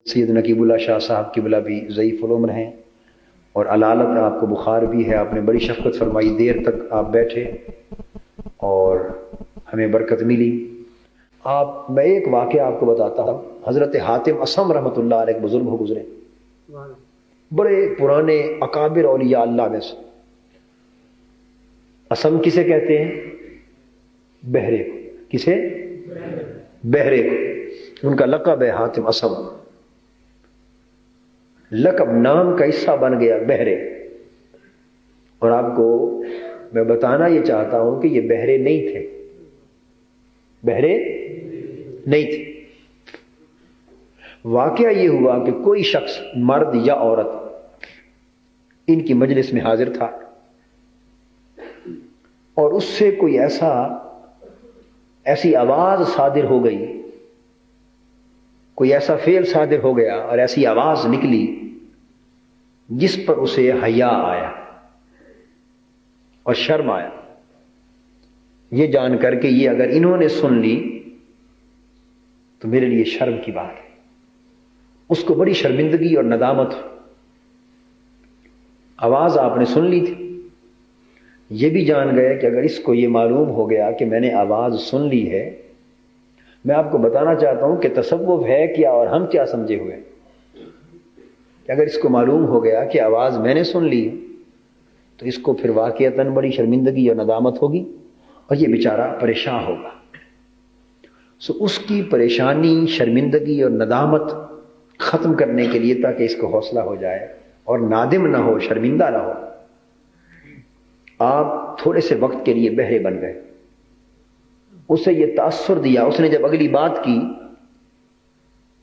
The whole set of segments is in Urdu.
سید نقیب اللہ شاہ صاحب قبلہ بھی ضعیف العمر ہیں اور علالت آپ کو بخار بھی ہے. آپ نے بڑی شفقت فرمائی، دیر تک آپ بیٹھے اور ہمیں برکت ملی. میں ایک واقعہ آپ کو بتاتا ہوں. حضرت حاتم اصم رحمۃ اللہ علیہ ایک بزرگ ہو گزرے، بڑے پرانے اکابر اولیاء اللہ میں سے. اصم کسے کہتے ہیں؟ بہرے کو. کسے؟ بہرے کو. ان کا لقب ہے حاتم اصم. لقب نام کا حصہ بن گیا بہرے. اور آپ کو میں بتانا یہ چاہتا ہوں کہ یہ بہرے نہیں تھے، بہرے نہیں تھے. واقعہ یہ ہوا کہ کوئی شخص مرد یا عورت ان کی مجلس میں حاضر تھا اور اس سے کوئی ایسی آواز صادر ہو گئی، کوئی ایسا فعل صادر ہو گیا اور ایسی آواز نکلی جس پر اسے حیا آیا اور شرم آیا، یہ جان کر کے یہ اگر انہوں نے سن لی تو میرے لیے شرم کی بات ہے. اس کو بڑی شرمندگی اور ندامت. آواز آپ نے سن لی تھی، یہ بھی جان گئے کہ اگر اس کو یہ معلوم ہو گیا کہ میں نے آواز سن لی ہے. میں آپ کو بتانا چاہتا ہوں کہ تصوف ہے کیا اور ہم کیا سمجھے ہوئے کہ اگر اس کو معلوم ہو گیا کہ آواز میں نے سن لی تو اس کو پھر واقعتاً بڑی شرمندگی اور ندامت ہوگی اور یہ بیچارہ پریشان ہوگا. اس کی پریشانی، شرمندگی اور ندامت ختم کرنے کے لیے تاکہ اس کو حوصلہ ہو جائے اور نادم نہ ہو، شرمندہ نہ ہو، آپ تھوڑے سے وقت کے لیے بہرے بن گئے. اسے یہ تاثر دیا. اس نے جب اگلی بات کی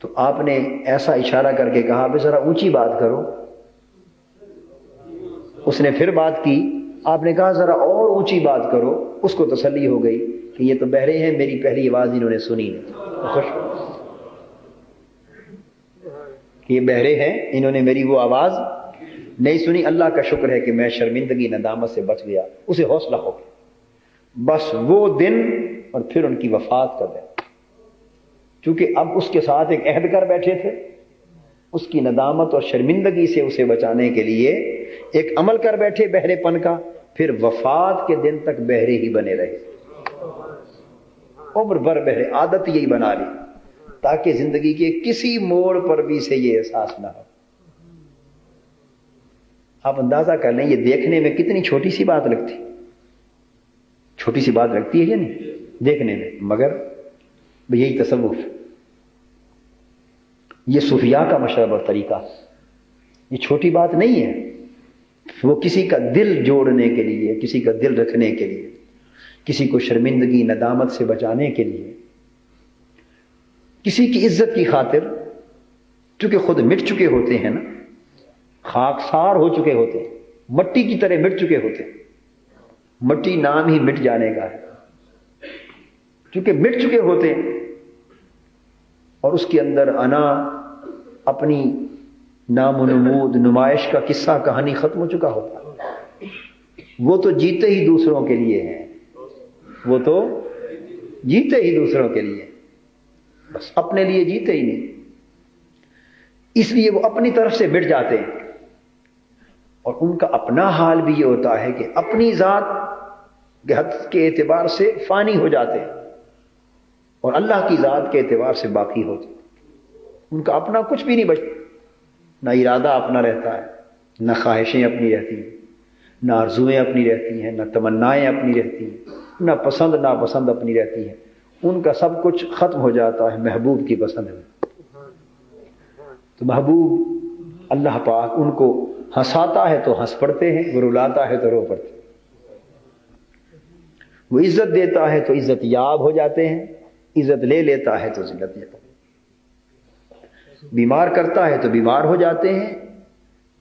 تو آپ نے ایسا اشارہ کر کے کہا بھی ذرا اونچی بات کرو. اس نے پھر بات کی، آپ نے کہا ذرا اور اونچی بات کرو. اس کو تسلی ہو گئی کہ یہ تو بہرے ہیں، میری پہلی آواز انہوں نے سنی نہیں. خوش کہ یہ بہرے ہیں، انہوں نے میری وہ آواز نہیں سنی. اللہ کا شکر ہے کہ میں شرمندگی ندامت سے بچ گیا. اسے حوصلہ ہو گیا. بس وہ دن اور پھر ان کی وفات کا دن، چونکہ اب اس کے ساتھ ایک عہد کر بیٹھے تھے، اس کی ندامت اور شرمندگی سے اسے بچانے کے لیے ایک عمل کر بیٹھے بہرے پن کا. پھر وفات کے دن تک بہرے ہی بنے رہے، عمر بھر بہرے. عادت یہی بنا لی تاکہ زندگی کے کسی موڑ پر بھی سے یہ احساس نہ ہو. آپ اندازہ کر لیں یہ دیکھنے میں کتنی چھوٹی سی بات لگتی، چھوٹی سی بات لگتی ہے یا نہیں دیکھنے میں، مگر یہی تصوف، یہ صوفیاء کا مشرب اور طریقہ. یہ چھوٹی بات نہیں ہے. وہ کسی کا دل جوڑنے کے لیے، کسی کا دل رکھنے کے لیے، کسی کو شرمندگی ندامت سے بچانے کے لیے، کسی کی عزت کی خاطر، چونکہ خود مٹ چکے ہوتے ہیں نا، خاکسار ہو چکے ہوتے ہیں، مٹی کی طرح مٹ چکے ہوتے ہیں. مٹی نام ہی مٹ جانے کا ہے، چونکہ مٹ چکے ہوتے ہیں اور اس کے اندر انا، اپنی نام و نمود، نمائش کا قصہ کہانی ختم ہو چکا ہوتا ہے. وہ تو جیتے ہی دوسروں کے لیے ہیں، وہ تو جیتے ہی دوسروں کے لیے، بس اپنے لیے جیتے ہی نہیں. اس لیے وہ اپنی طرف سے مٹ جاتے ہیں اور ان کا اپنا حال بھی یہ ہوتا ہے کہ اپنی ذات کے اعتبار سے فانی ہو جاتے ہیں اور اللہ کی ذات کے اعتبار سے باقی ہوتے. ان کا اپنا کچھ بھی نہیں بچتا. نہ ارادہ اپنا رہتا ہے، نہ خواہشیں اپنی رہتی ہیں، نہ آرزویں اپنی رہتی ہیں، نہ تمنائیں اپنی رہتی ہیں، نہ پسند ناپسند اپنی رہتی ہیں. ان کا سب کچھ ختم ہو جاتا ہے محبوب کی پسند میں. تو محبوب اللہ پاک ان کو ہنساتا ہے تو ہنس پڑتے ہیں، وہ رلاتا ہے تو رو پڑتے ہیں. وہ عزت دیتا ہے تو عزت یاب ہو جاتے ہیں، عزت لے لیتا ہے تو ذلت لیتا ہے. بیمار کرتا ہے تو بیمار ہو جاتے ہیں،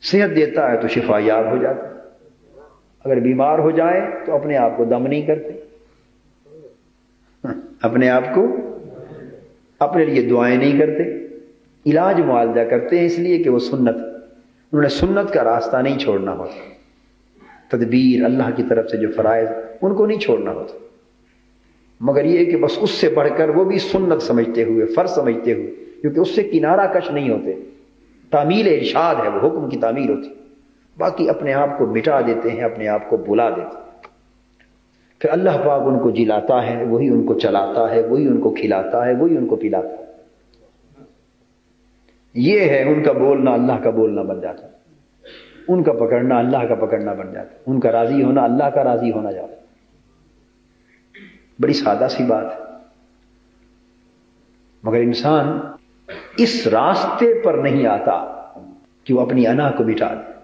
صحت دیتا ہے تو شفا یاب ہو جاتے ہیں. اگر بیمار ہو جائیں تو اپنے آپ کو دم نہیں کرتے، اپنے آپ کو اپنے لیے دعائیں نہیں کرتے، علاج معالجہ کرتے ہیں اس لیے کہ وہ سنت، انہوں نے سنت کا راستہ نہیں چھوڑنا ہوتا. تدبیر اللہ کی طرف سے جو فرائض ان کو نہیں چھوڑنا ہوتا، مگر یہ کہ بس اس سے بڑھ کر وہ بھی سنت سمجھتے ہوئے، فرض سمجھتے ہوئے کیونکہ اس سے کنارہ کش نہیں ہوتے. تعمیل ارشاد ہے، وہ حکم کی تعمیل ہوتی. باقی اپنے آپ کو مٹا دیتے ہیں، اپنے آپ کو بلا دیتے ہیں. پھر اللہ پاک ان کو جلاتا ہے، وہی ان کو چلاتا ہے، وہی ان کو کھلاتا ہے، وہی ان کو پلاتا ہے. یہ ہے ان کا بولنا اللہ کا بولنا بن جاتا ہے، ان کا پکڑنا اللہ کا پکڑنا بن جاتا ہے، ان کا راضی ہونا اللہ کا راضی ہونا جاتا ہے. بڑی سادہ سی بات ہے، مگر انسان اس راستے پر نہیں آتا کہ وہ اپنی انا کو مٹا دے،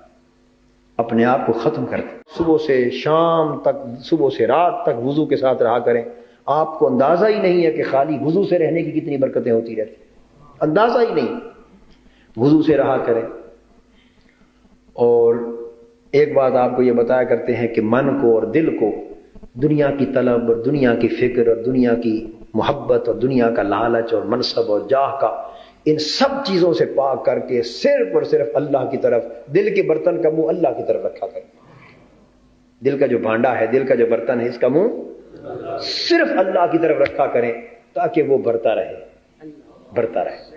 اپنے آپ کو ختم کر دے. صبح سے شام تک، صبح سے رات تک وضو کے ساتھ رہا کریں. آپ کو اندازہ ہی نہیں ہے کہ خالی وضو سے رہنے کی کتنی برکتیں ہوتی رہتی، اندازہ ہی نہیں. وضو سے رہا کریں. اور ایک بات آپ کو یہ بتایا کرتے ہیں کہ من کو اور دل کو دنیا کی طلب اور دنیا کی فکر اور دنیا کی محبت اور دنیا کا لالچ اور منصب اور جاہ کا، ان سب چیزوں سے پاک کر کے صرف اور صرف اللہ کی طرف، دل کے برتن کا منہ اللہ کی طرف رکھا کریں. دل کا جو بھانڈا ہے، دل کا جو برتن ہے، اس کا منہ صرف اللہ کی طرف رکھا کریں تاکہ وہ بھرتا رہے، بھرتا رہے.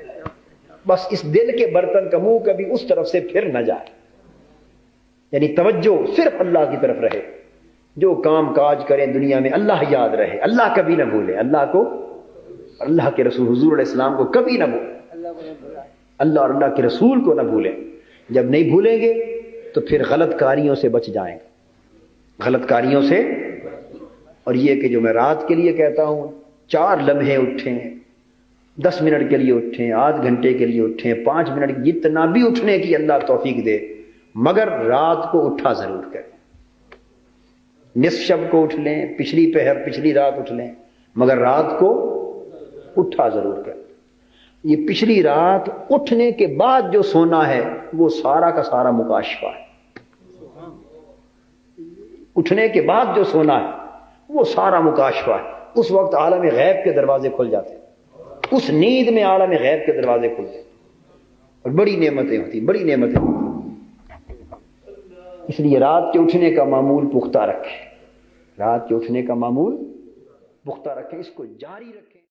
بس اس دل کے برتن کا منہ کبھی اس طرف سے پھر نہ جائے، یعنی توجہ صرف اللہ کی طرف رہے. جو کام کاج کریں دنیا میں اللہ یاد رہے، اللہ کبھی نہ بھولے، اللہ کو، اللہ کے رسول حضور علیہ السلام کو کبھی نہ بھولے، اللہ اور اللہ کے رسول کو نہ بھولیں. جب نہیں بھولیں گے تو پھر غلط کاریوں سے بچ جائیں گے، غلط کاریوں سے. اور یہ کہ جو میں رات کے لیے کہتا ہوں، 4 لمحے اٹھیں، 10 منٹ کے لیے اٹھیں، آدھ گھنٹے کے لیے اٹھیں، 5 منٹ، جتنا بھی اٹھنے کی اللہ توفیق دے، مگر رات کو اٹھا ضرور کریں. نصف شب کو اٹھ لیں، پچھلی پہر، پچھلی رات اٹھ لیں، مگر رات کو اٹھا ضرور کریں. یہ پچھلی رات اٹھنے کے بعد جو سونا ہے وہ سارا کا سارا مکاشفہ ہے. اٹھنے کے بعد جو سونا ہے وہ سارا مکاشفہ ہے. اس وقت عالم غیب کے دروازے کھل جاتے ہیں، اس نیند میں عالم غیب کے دروازے کھلتے ہیں اور بڑی نعمتیں ہوتی، بڑی نعمتیں ہوتی. اس لیے رات کے اٹھنے کا معمول پختہ رکھیں، رات کے اٹھنے کا معمول پختہ رکھیں، اس کو جاری رکھیں.